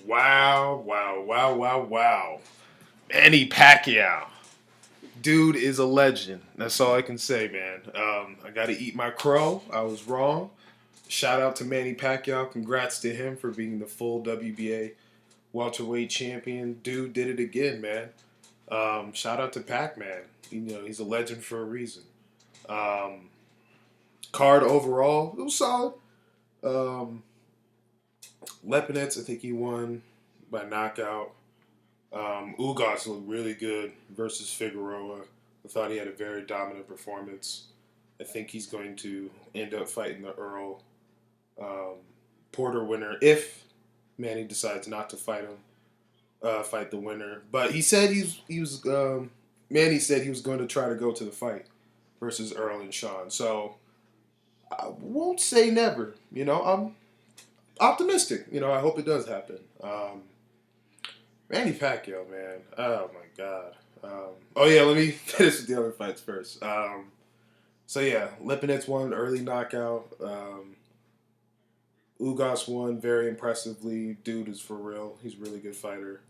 Wow, wow, wow, wow, wow. Manny Pacquiao. Dude is a legend. That's all I can say, man. I got to eat my crow. I was wrong. Shout out to Manny Pacquiao. Congrats to him for being the full WBA welterweight champion. Dude did it again, man. Shout out to Pac-Man. He's a legend for a reason. Um, Card overall, it was solid. Um, Lepinets, I think he won by knockout. Ugas looked really good versus Figueroa. I thought he had a very dominant performance. I think he's going to end up fighting the Earl um, Porter winner if Manny decides not to fight him, fight the winner. But Manny said he was going to try to go to the fight versus Earl and Sean. So I won't say never. I'm optimistic. I hope it does happen. Manny Pacquiao, man. Oh my God. Oh yeah, let me finish with the other fights first. So yeah, Lipinets won early knockout. Ugas won very impressively. Dude is for real. He's a really good fighter.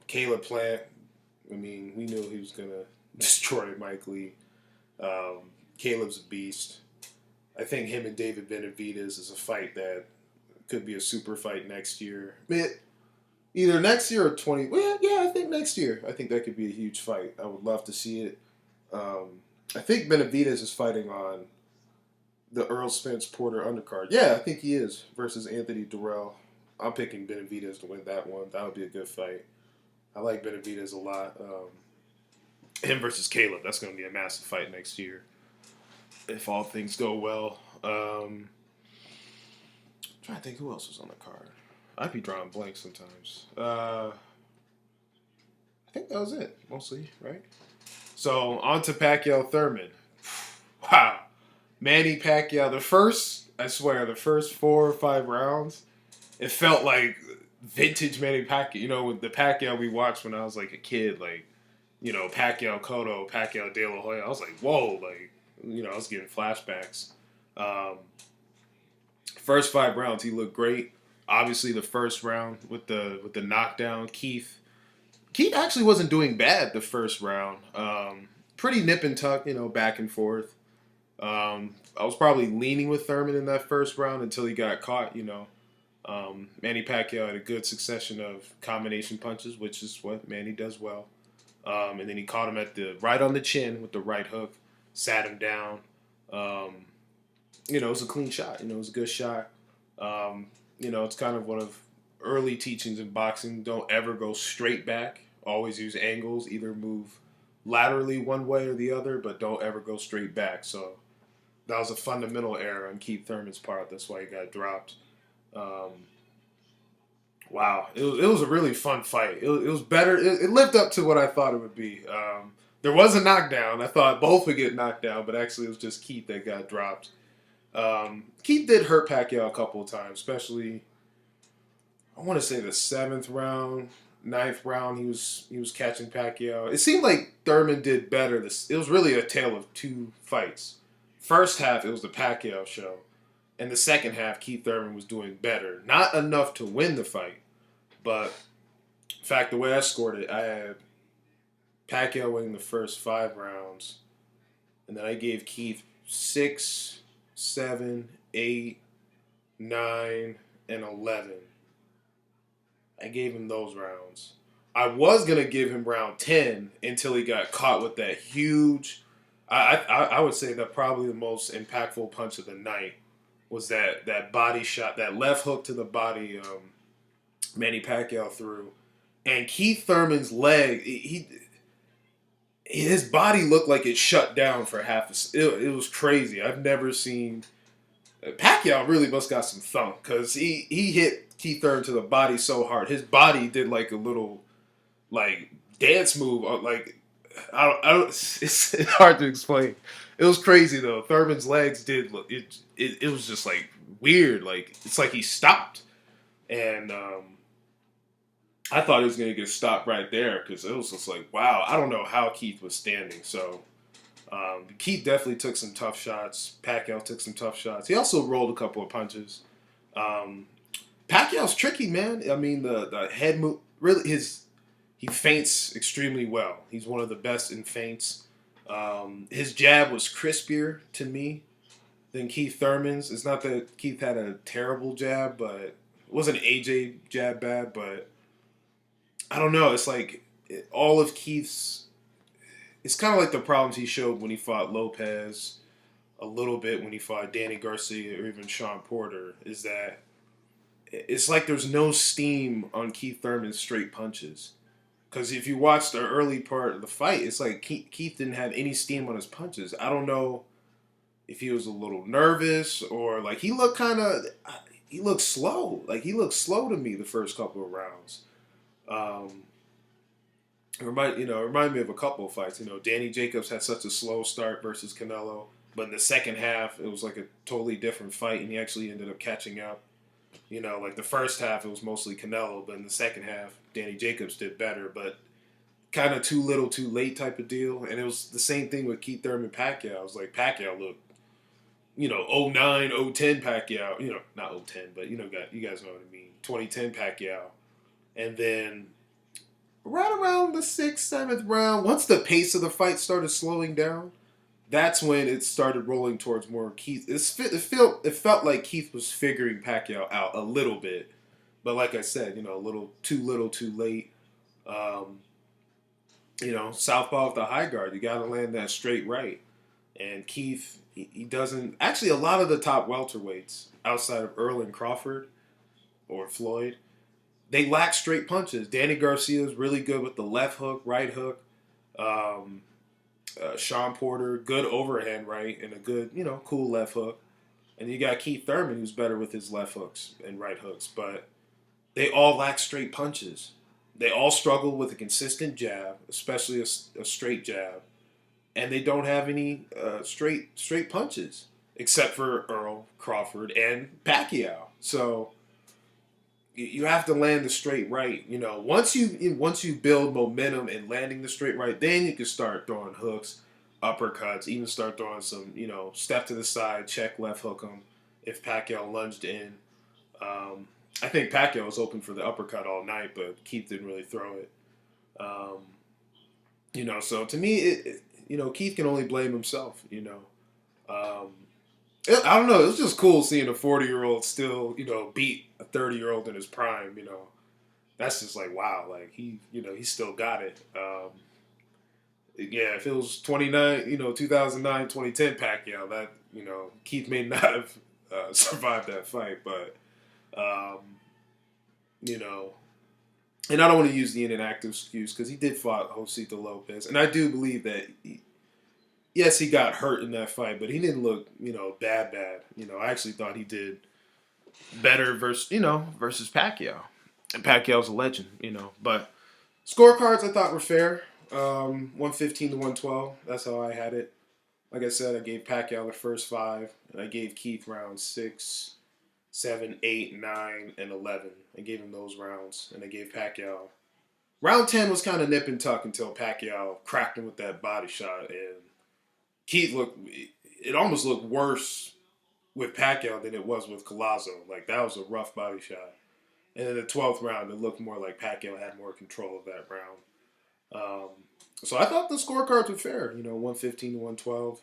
Caleb Plant. I mean, we knew he was gonna destroy Mike Lee. Um, Caleb's a beast. I think him and David Benavidez is a fight that could be a super fight next year. Either next year or 20. Well, yeah, I think next year. I think that could be a huge fight. I would love to see it. I think Benavidez is fighting on the Earl Spence Porter undercard. Yeah, I think he is versus Anthony Durrell. I'm picking Benavidez to win that one. That would be a good fight. I like Benavidez a lot. Him versus Caleb. That's going to be a massive fight next year if all things go well. Trying to think who else was on the card. I'd be drawing blanks sometimes. I think that was it, mostly, right? So, on to Pacquiao Thurman. Wow. Manny Pacquiao, the first 4 or 5 rounds, it felt like vintage Manny Pacquiao. With the Pacquiao we watched when I was like a kid, like, Pacquiao Cotto, Pacquiao De La Hoya. I was like, whoa, like, I was getting flashbacks. Um, First 5 rounds, he looked great. Obviously, the first round with the knockdown, Keith actually wasn't doing bad the first round. Pretty nip and tuck, back and forth. I was probably leaning with Thurman in that first round until he got caught. Manny Pacquiao had a good succession of combination punches, which is what Manny does well. And then he caught him right on the chin with the right hook, sat him down. Um, it was a clean shot. It was a good shot. It's kind of one of early teachings in boxing. Don't ever go straight back. Always use angles. Either move laterally one way or the other, but don't ever go straight back. So that was a fundamental error on Keith Thurman's part. That's why he got dropped. Um, wow, it was a really fun fight. It was better. It lived up to what I thought it would be. There was a knockdown. I thought both would get knocked down, but actually it was just Keith that got dropped. Keith did hurt Pacquiao a couple of times, especially I want to say the seventh round, ninth round. He was catching Pacquiao. It seemed like Thurman did better. It was really a tale of two fights. First half it was the Pacquiao show, and the second half Keith Thurman was doing better. Not enough to win the fight, but in fact the way I scored it, I had Pacquiao winning the first 5 rounds, and then I gave Keith 6, 7, 8, 9, and 11. I gave him those rounds. I was gonna give him round 10 until he got caught with that huge. I would say that probably the most impactful punch of the night was that body shot, that left hook to the body. Manny Pacquiao threw, and Keith Thurman's leg. His body looked like it shut down for half. It was crazy. I've never seen. Pacquiao really must got some thump because he hit Keith Thurman to the body so hard. His body did like a little like dance move. Like I don't it's hard to explain. It was crazy though. Thurman's legs did look it was just like weird. Like it's like he stopped, and I thought he was gonna get stopped right there because it was just like wow. I don't know how Keith was standing. So Keith definitely took some tough shots. Pacquiao took some tough shots. He also rolled a couple of punches. Um, Pacquiao's tricky, man. I mean, the head move really he feints extremely well. He's one of the best in feints. His jab was crispier to me than Keith Thurman's. It's not that Keith had a terrible jab, but it wasn't AJ jab bad, but I don't know. It's like all of Keith's. It's kind of like the problems he showed when he fought Lopez, a little bit when he fought Danny Garcia or even Sean Porter. Is that it's like there's no steam on Keith Thurman's straight punches. Because if you watch the early part of the fight, it's like Keith didn't have any steam on his punches. I don't know if he was a little nervous or like he looked slow. Like he looked slow to me the first couple of rounds. Um, remind me of a couple of fights. Danny Jacobs had such a slow start versus Canelo, but in the second half it was like a totally different fight, and he actually ended up catching up. Like the first half it was mostly Canelo, but in the second half Danny Jacobs did better, but kind of too little, too late type of deal. And it was the same thing with Keith Thurman Pacquiao. It was like Pacquiao looked, '09, '10 Pacquiao, not '10, but you guys know what I mean, 2010 Pacquiao, and then right around the sixth, seventh round, once the pace of the fight started slowing down, that's when it started rolling towards more Keith. It felt like Keith was figuring Pacquiao out a little bit, but like I said, a little, too late. Um, Southpaw with the high guard, you got to land that straight right. And Keith, he doesn't. Actually, a lot of the top welterweights outside of Earl and Crawford or Floyd, they lack straight punches. Danny Garcia is really good with the left hook, right hook. Um, Sean Porter, good overhand right and a good, cool left hook. And you got Keith Thurman, who's better with his left hooks and right hooks. But they all lack straight punches. They all struggle with a consistent jab, especially a straight jab. And they don't have any straight punches, except for Earl, Crawford, and Pacquiao. So you have to land the straight right. Once you build momentum and landing the straight right, then you can start throwing hooks, uppercuts, even start throwing some, step to the side, check left hook them. If Pacquiao lunged in, I think Pacquiao was open for the uppercut all night, but Keith didn't really throw it. Um, so to me, Keith can only blame himself. Um, I don't know. It was just cool seeing a 40-year-old still, beat a 30-year-old in his prime. That's just like wow. Like he still got it. Yeah, if it was 2009, 2010 Pacquiao, that Keith may not have survived that fight, but um, you know, and I don't want to use the inactive excuse because he did fight Josito Lopez, and I do believe that yes, he got hurt in that fight, but he didn't look, bad. I actually thought he did better versus Pacquiao. And Pacquiao's a legend, But scorecards I thought were fair. 115 to 112. That's how I had it. Like I said, I gave Pacquiao the first 5, and I gave Keith rounds 6, 7, 8, 9, and 11. I gave him those rounds, and I gave Pacquiao. Round 10 was kind of nip and tuck until Pacquiao cracked him with that body shot, and Keith it almost looked worse with Pacquiao than it was with Collazo. Like, that was a rough body shot. And in the 12th round, it looked more like Pacquiao had more control of that round. So I thought the scorecards were fair, 115 to 112.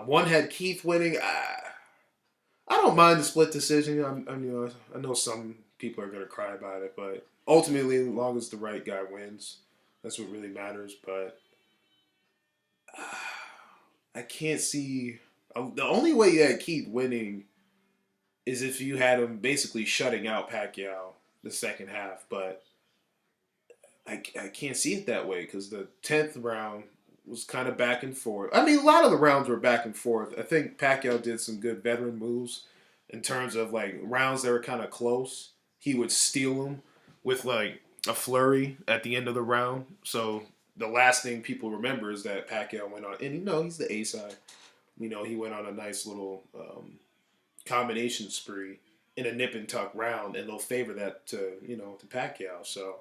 One had Keith winning. I don't mind the split decision. I know some people are going to cry about it, but ultimately, as long as the right guy wins, that's what really matters. But I can't see. The only way you had Keith winning is if you had him basically shutting out Pacquiao the second half. But I can't see it that way because the 10th round was kind of back and forth. I mean, a lot of the rounds were back and forth. I think Pacquiao did some good veteran moves in terms of like rounds that were kind of close. He would steal them with like a flurry at the end of the round. So the last thing people remember is that Pacquiao went on, and he's the A side. He went on a nice little combination spree in a nip and tuck round, and they'll favor that to Pacquiao. So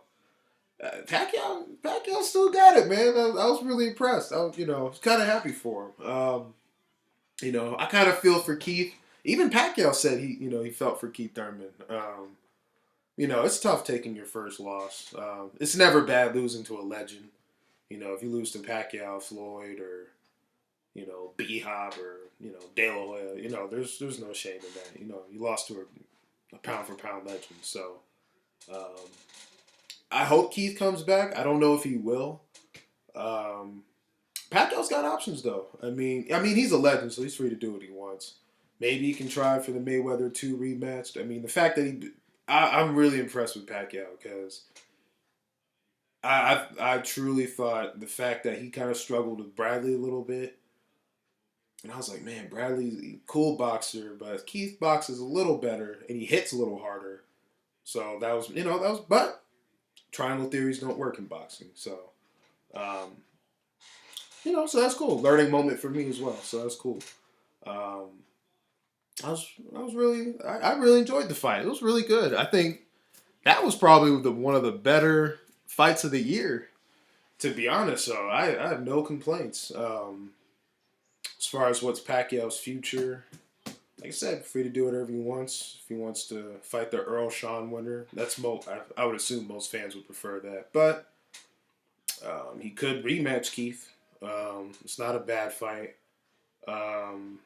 Pacquiao still got it, man. I was really impressed. I was kind of happy for him. I kind of feel for Keith. Even Pacquiao said he felt for Keith Thurman. It's tough taking your first loss. It's never bad losing to a legend. If you lose to Pacquiao, Floyd, or B Hop, or De La Hoya, there's no shame in that. You lost to a pound for pound legend. So um, I hope Keith comes back. I don't know if he will. Um, Pacquiao's got options though. I mean he's a legend, so he's free to do what he wants. Maybe he can try for the Mayweather 2 rematch. I mean, the fact that I'm really impressed with Pacquiao because I truly thought the fact that he kind of struggled with Bradley a little bit, and I was like, man, Bradley's a cool boxer, but Keith boxes a little better and he hits a little harder. So but triangle theories don't work in boxing. So um, so that's cool. Learning moment for me as well. So that's cool. Um, I really enjoyed the fight. It was really good. I think that was probably one of the better fights of the year, to be honest. So I have no complaints. As far as what's Pacquiao's future, like I said, free to do whatever he wants. If he wants to fight the Earl Sean winner, I would assume most fans would prefer that. But he could rematch Keith. It's not a bad fight. Um,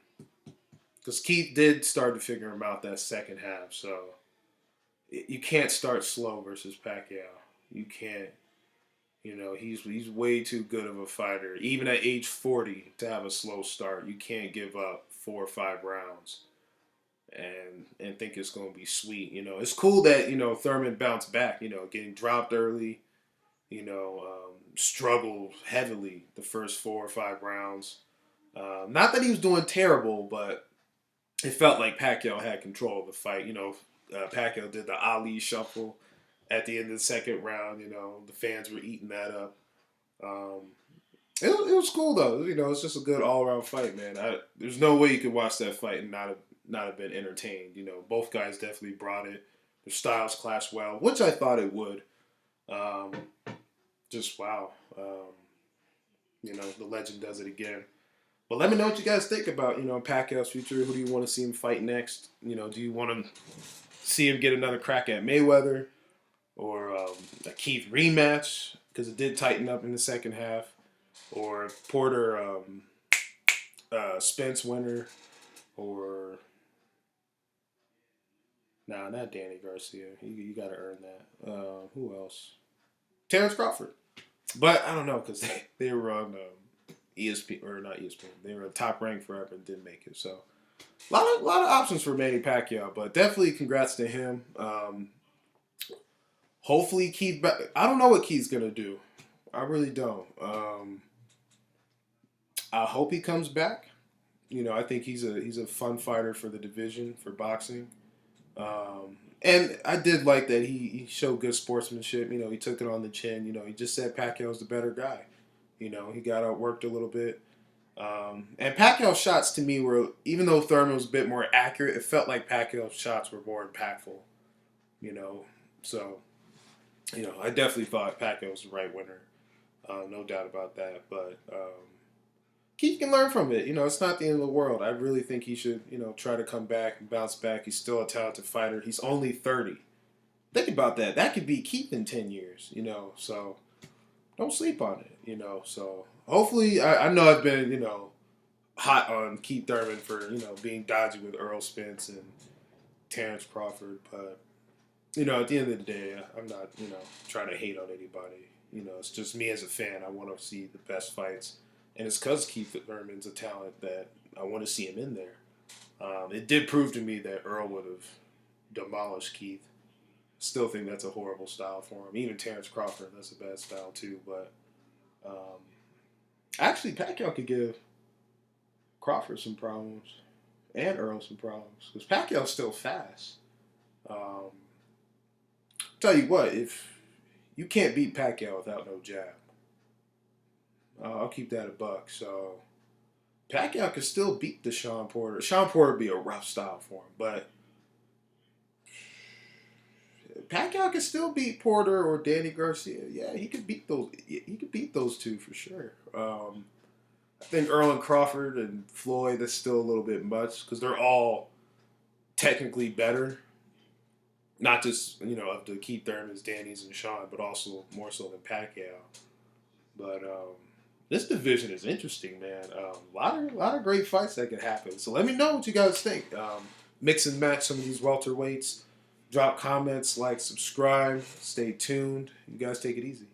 because Keith did start to figure him out that second half. So you can't start slow versus Pacquiao. You can't. He's way too good of a fighter. Even at age 40, to have a slow start, you can't give up 4 or 5 rounds and think it's going to be sweet. It's cool that Thurman bounced back. Getting dropped early. Struggled heavily the first 4 or 5 rounds. Not that he was doing terrible, but it felt like Pacquiao had control of the fight. Pacquiao did the Ali shuffle at the end of the second round. The fans were eating that up. Um, it was cool though. It's just a good all around fight, man. There's no way you could watch that fight and not have been entertained. Both guys definitely brought it. Their styles clashed well, which I thought it would. Um, just wow. The legend does it again. But let me know what you guys think about, Pacquiao's future. Who do you want to see him fight next? Do you want to see him get another crack at Mayweather or a Keith rematch? Because it did tighten up in the second half. Or Porter Spence winner. Or, nah, not Danny Garcia. You got to earn that. Who else? Terrence Crawford. But I don't know because they were on ESP or not ESPN. They were top ranked forever and didn't make it. So lot of options for Manny Pacquiao, but definitely congrats to him. Hopefully Keith. I don't know what Keith's gonna do. I really don't. I hope he comes back. I think he's a fun fighter for the division for boxing. And I did like that he showed good sportsmanship. He took it on the chin. He just said Pacquiao's the better guy. He got outworked a little bit. And Pacquiao's shots to me were, even though Thurman was a bit more accurate, it felt like Pacquiao's shots were more impactful. You know, so I definitely thought Pacquiao was the right winner. No doubt about that. But Keith can learn from it. It's not the end of the world. I really think he should, try to come back and bounce back. He's still a talented fighter. He's only 30. Think about that. That could be Keith in 10 years, so don't sleep on it, So hopefully, I know I've been, hot on Keith Thurman for, being dodgy with Earl Spence and Terrence Crawford. But, at the end of the day, I'm not, trying to hate on anybody. It's just me as a fan. I want to see the best fights. And it's because Keith Thurman's a talent that I want to see him in there. It did prove to me that Earl would have demolished Keith. Still think that's a horrible style for him. Even Terrence Crawford, that's a bad style too. But actually, Pacquiao could give Crawford some problems and Earl some problems because Pacquiao's still fast. Um, tell you what, if you can't beat Pacquiao without no jab, I'll keep that a buck. So Pacquiao could still beat the Sean Porter. Sean Porter would be a rough style for him, but Pacquiao could still beat Porter or Danny Garcia. Yeah, he could beat those. He could beat those two for sure. I think Earl and Crawford and Floyd, that's still a little bit much because they're all technically better. Not just of the Keith Thurmans, Danny's, and Sean, but also more so than Pacquiao. But this division is interesting, man. Lot of great fights that could happen. So let me know what you guys think. Mix and match some of these welterweights. Drop comments, like, subscribe. Stay tuned. You guys take it easy.